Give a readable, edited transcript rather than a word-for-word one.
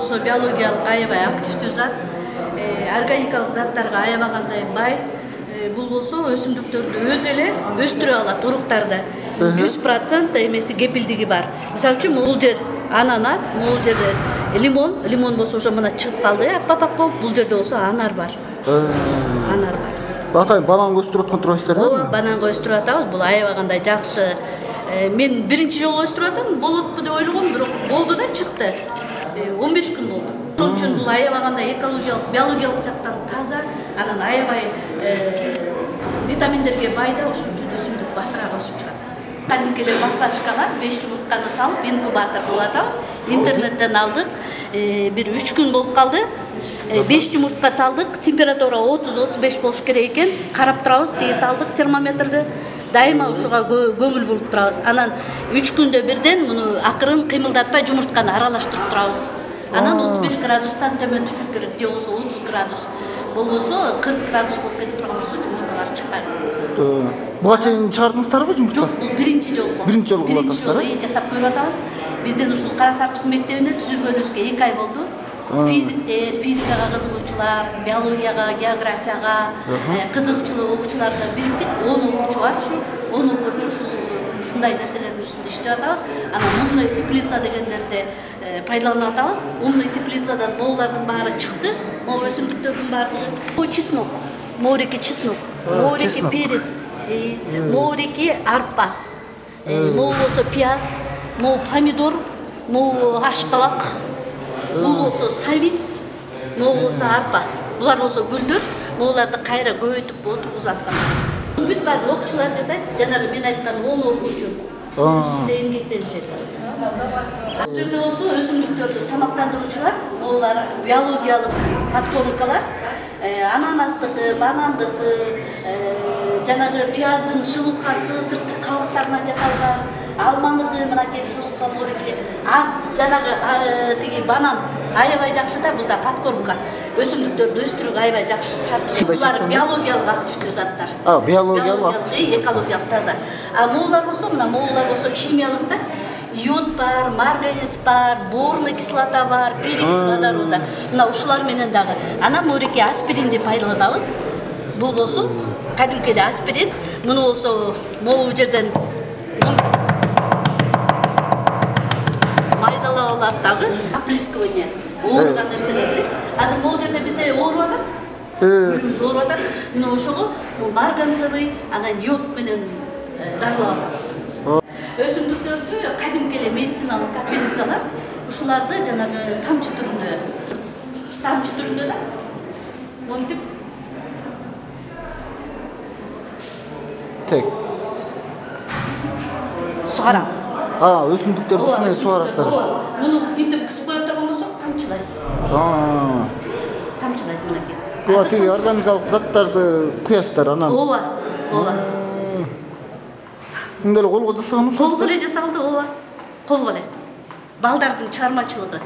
болсо биологиялык аябай активдүү зат, органикалык заттарга аябагандай бай. Бул болсо өсүмдүктөрдү өзү эле өстүрө алат уруктарды. 100% эмеси кепилдиги бар. Мисалы үчүн бул жер ананас, бул жерде лимон болсо уже мына чыгып калды, апак болуп, бул жерде болсо анар бар. Анар бар. Батай банан өстүрүп аткан турасыздар да? Ооба, бананга өстүрүп атабыз. Бул аябагандай жакшы. Мен биринчи жолу өстүрүп атам, болотпу деп ойлогом, бирок болду да чыкты. 15 күн болду. Ошон үчүн бул аябагандай экологиялык, биологиялык жактан таза, анан аябай витаминдерге бай да, ошон үчүн өсүмдүк батыраак өсүп чыгат. Кадимки эле баклажкага 5 жумуртканы салып, инкубатор кылып атабыз. Интернеттен алдык. Бир 3 күн болуп калды. 5 жумуртка салдык, температура 30-35 болуш керек экен. Карап турабыз, тиги салдык термометрди. Дайыма ушуга көңүл буруп турабыз. Анан 3 күндө бирден муну акырын кыймылдатпай жумуртканы аралаштырып турабыз. Анан 35 градустан төмөн түшүп керек, же болсо 30 градус. Болбосо 40 градус болуп кете турган болсо жумурткалар чыкпай калат. Буга чейин чыгардыңыздарбы жумуртка? Жок, бул биринчи жолу. Биринчи жолу кылып атасыздар. Биринчи жолу жасап көрүп атабыз. Бизден ушул Кара Сартык мектебинде түзүлгөнүбүзгө 2 ай болду. Физиктер, физикага кызыгуучулар, биологияга, географияга кызыгуучулар окуучуларды бириктик. 10 окуучу бар, ушу 10 окуучу ушундай нерселердин үстүндө иштеп атабыз. Анан умный теплица дегендерди пайдаланып атабыз. Умный теплицадан моулардын баары чыкты. Могу өсүмдүктөрдүн баардыгы. Бул чеснок, моуреки чеснок, моуреки перец, моуреки арпа, могу болсо пияз, могу помидор, могу ашкалак, бул болсо сабиз, могу болсо арпа. Булар болсо гүлдөр, моуларды кайра көбөйтүп отургузуп атканбыз. Бүт баардык окуучулар жасайт, жанагы мен айткан 10 окуучу. Ушунун үстүндө эмгектенишет. Бул жерде болсо өсүмдүктөрдү тамактандыруучулар, олар биологиялык подкормкалар, ананастыкы, банандыкы, жанагы пияздын шелухасы сырткы кабыктарынан жасалган, алманыкы мынакей шелуха моуреки, жанагы тиги банан аябай жакшы да, бул да подкормка. Өсүмдүктөрдү өстүрүүгө аябай жакшы шарт. Булар биологиялык активдүү заттар. Биологиялык, экологиялык таза. Моулар болсо, мына моулар болсо химиялык да. Йод бар, марганец бар, борный кислота бар, перекс водорода. Мына ушулар менен дагы. Анан моуреки аспиринди пайдаланабыз. Бул болсо кадимки эле аспирин. Муну болсо могу жерден майдалап алабыз дагы. Опрыскивание. Ооруган нерселерди. Азыр бул жерде бизде ооруп атат. Ооруп атат. Мына ошого марганцевый, анан йод менен дарылап атабыз. Өсүмдүктөрдү кадимки эле медициналык капельницалар ушуларды жанагы тамчы түрүндө да монтип сугарабыз. Өсүмдүктөрдү ушуну сугарасыздар. Муну мынтип кысып коюп турган болсок тамчылайт. Тамчылайт мынакей. Буга тиги органикалык заттарды куясыздар анан. Ооба. Мындай эле колго жасаган окшойт. Колго эле жасалды, ооба. Колго эле. Балдардын чыгармачылыгы.